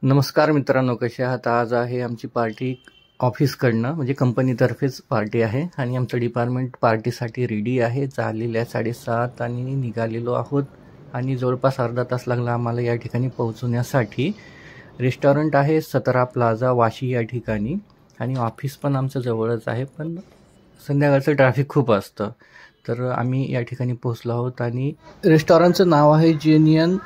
नमस्कार मित्रांनो, कसे आहात? आज आहे आमची पार्टी ऑफिसकडनं, म्हणजे कंपनीतर्फेच पार्टी आहे आणि आमचं डिपार्टमेंट पार्टीसाठी रेडी आहे. झालेल्या 7:30 आणि निघालेलो आहोत आणि जवळपास अर्धा तास लागला आम्हाला या ठिकाणी पोहोचण्यासाठी. रेस्टॉरंट आहे 17 प्लाझा वाशी या ठिकाणी आणि ऑफिस पण आमचं जवळच आहे, पण संध्याकाळचं ट्रॅफिक खूप असतं. तर आम्ही या ठिकाणी पोहोचलो आहोत आणि रेस्टॉरंटचं नाव आहे जेनियन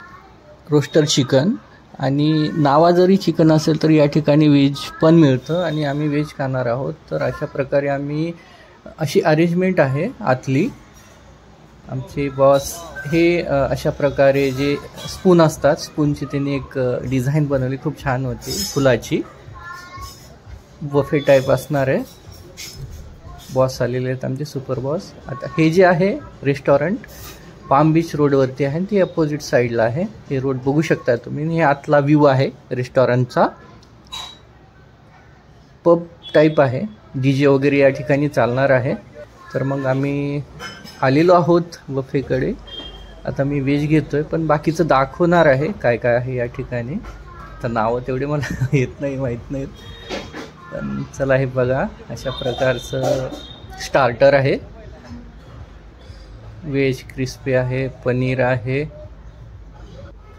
रोस्टर चिकन आणि नावा जरी चिकन असेल तर या ठिकाणी व्हेज पण मिळतं आणि आम्ही व्हेज खाणार आहोत. तर अशा प्रकारे आम्ही अशी अरेंजमेंट आहे आतली. आमचे बॉस हे अशा प्रकारे जे स्पून असतात, स्पूनची त्यांनी एक डिझाईन बनवली, खूप छान होती, फुलाची बफे टाईप असणार आहे. बॉस आलेले आहेत आमचे, सुपर बॉस. आता हे जे आहे रेस्टॉरंट पाम बीच रोडवरती आहे, ती अपोजिट साईडला आहे. हे रोड बघू शकता तुम्ही. हे आतला व्ह्यू आहे रेस्टॉरंटचा. पब टाईप आहे, DJ वगैरे या ठिकाणी चालणार आहे. तर मग आम्ही आलेलो आहोत बफेकडे. आता मी व्हेज घेतोय, पण बाकीचं दाखवणार आहे काय काय आहे या ठिकाणी. तर नावं तेवढे मला येत नाही, माहीत नाहीत, पण चला हे बघा. अशा प्रकारचं स्टार्टर आहे, व्हेज क्रिस्पी आहे, पनीर आहे,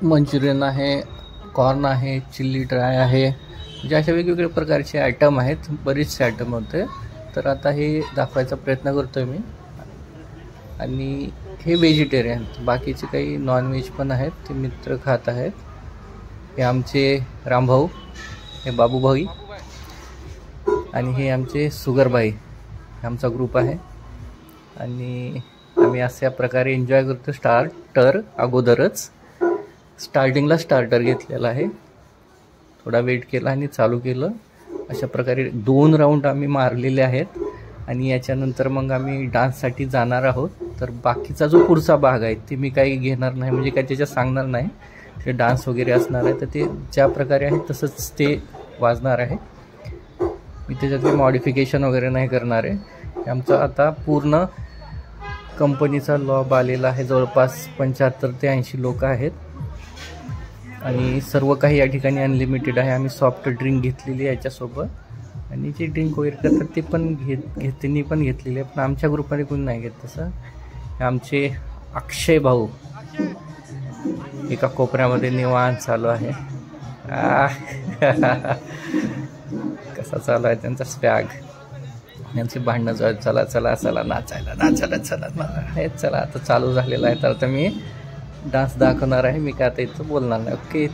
मंचुरियन आहे, कॉर्न आहे, चिल्ली ड्राय आहे, म्हणजे अशा वेगवेगळ्या प्रकारचे आयटम आहेत. बरेचसे आयटम होते. तर आता हे दाखवायचा प्रयत्न करतोय मी. आणि हे व्हेजिटेरियन, बाकीचे काही नॉनव्हेज पण आहेत, ते मित्र खात आहेत. हे आमचे रामभाऊ, हे बाबूभाई आणि हे आमचे सुगरबाई, आमचा ग्रुप आहे. आणि आम्ही अशा प्रकारे एन्जॉय करतो. स्टार्टर अगोदरच स्टार्टिंगला स्टार्टर घेतलेला आहे, थोडा वेट केला आणि चालू केलं. अशा प्रकारे 2 राऊंड आम्ही मारलेले आहेत आणि याच्यानंतर मग आम्ही डान्ससाठी जाणार आहोत. तर बाकीचा जो पुढचा भाग आहे ते मी काही घेणार नाही, म्हणजे काही त्याच्यात सांगणार नाही. ते डान्स वगैरे असणार आहे, तर ते ज्या प्रकारे आहे तसंच ते वाजणार आहे. मी त्याच्यात मॉडिफिकेशन वगैरे नाही करणार आहे. आमचं आता पूर्ण कंपनीचा लॉब आलेला आहे. जवळपास 75 ते 80 लोक आहेत आणि सर्व काही या ठिकाणी अनलिमिटेड आहे. आम्ही सॉफ्ट ड्रिंक घेतलेली आहे याच्यासोबत आणि जे ड्रिंक वगैरे करतात ते पण त्यांनी पण घेतलेले आहे, पण आमच्या ग्रुपमध्ये कोणी नाही घेत तसं. आमचे अक्षय भाऊ एका कोपऱ्यामध्ये निवांत चालू आहे. कसा चालू आहे त्यांचा स्पॅग. यांचे भांडणं चालू, चला चला चला नाचायला, नाचायला चला. हे चला आता चालू झालेलं आहे. तर आता मी डान्स दाखवणार आहे. मी काय आता इथं बोलणार नाही. ओके.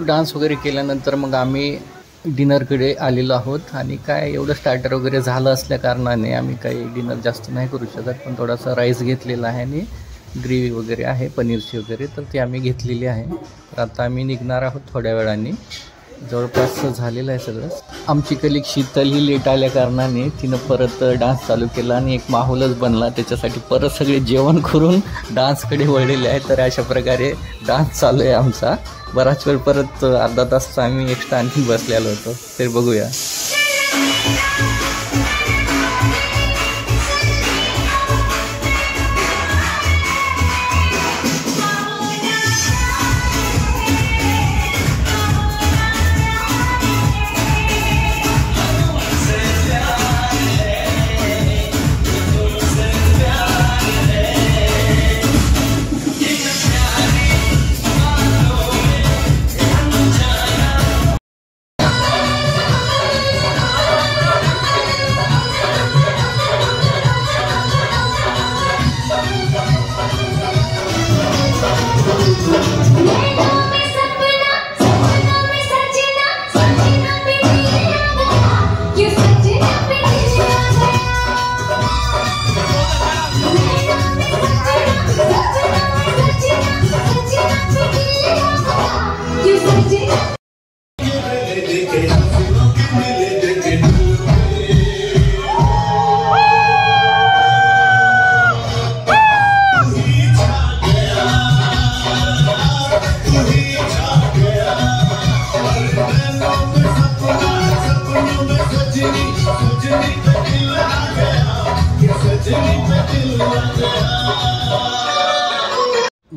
डान्स वगैरे केल्यानंतर मग आम्ही डिनरकडे आलेलो आहोत. आणि काय एवढं स्टार्टर वगैरे झालं असल्या कारणाने आम्ही काही डिनर जास्त नाही करू शकत, पण थोडासा राईस घेतलेला आहे आणि ग्रेव्ही वगैरे आहे पनीरची वगैरे, तर ती आम्ही घेतलेली आहे. तर आता आम्ही निघणार आहोत थोड्या वेळाने. जवळपास झालेलं आहे सगळं. आमची कलिग शीतल ही लेट आल्या कारणाने तिनं परत डान्स चालू केला आणि एक माहोलच बनला. त्याच्यासाठी परत सगळे जेवण करून डान्सकडे वळलेले आहे. तर अशा प्रकारे डान्स चालू आहे आमचा. बराच वेळ परत अर्धा तास आम्ही एक्स्ट्रा आणखी बसलेलो होतो. ते बघूया.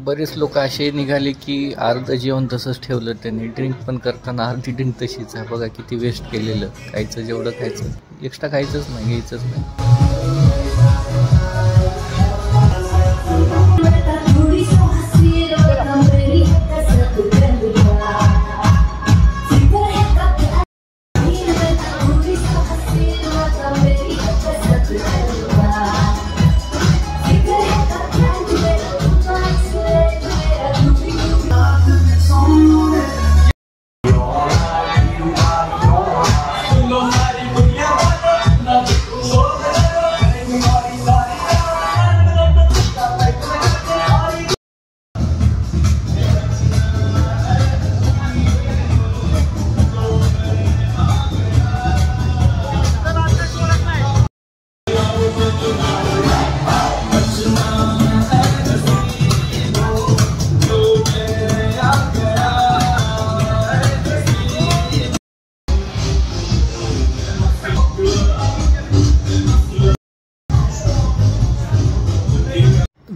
बरेच लोक असे निघाले की अर्ध जेवण तसंच ठेवलं त्यांनी. ड्रिंक पण करताना अर्धी ड्रिंक तशीच आहे. बघा किती वेस्ट केलेलं. खायचं जेवढं खायचं, एक्स्ट्रा खायचंच नाही, घ्यायचंच नाही.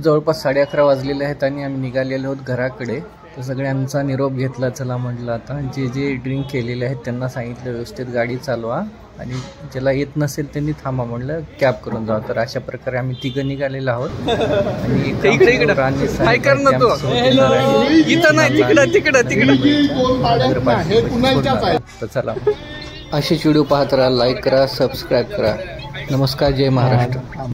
जवळपास 11:30 वाजलेले आहेत आणि आम्ही निघालेलो आहोत घराकडे. तर सगळ्यांचा निरोप घेतला. चला म्हटलं आता जे जे ड्रिंक केलेले आहेत त्यांना सांगितलं व्यवस्थित गाडी चालवा आणि ज्याला येत नसेल त्यांनी थांबा म्हटलं, कॅब करून जावं. तर अशा प्रकारे आम्ही तिघं निघालेलो आहोत. आणि तर चला अशीच व्हिडिओ पाहत राहा, लाईक करा, सबस्क्राईब करा. नमस्कार, जय महाराष्ट्र.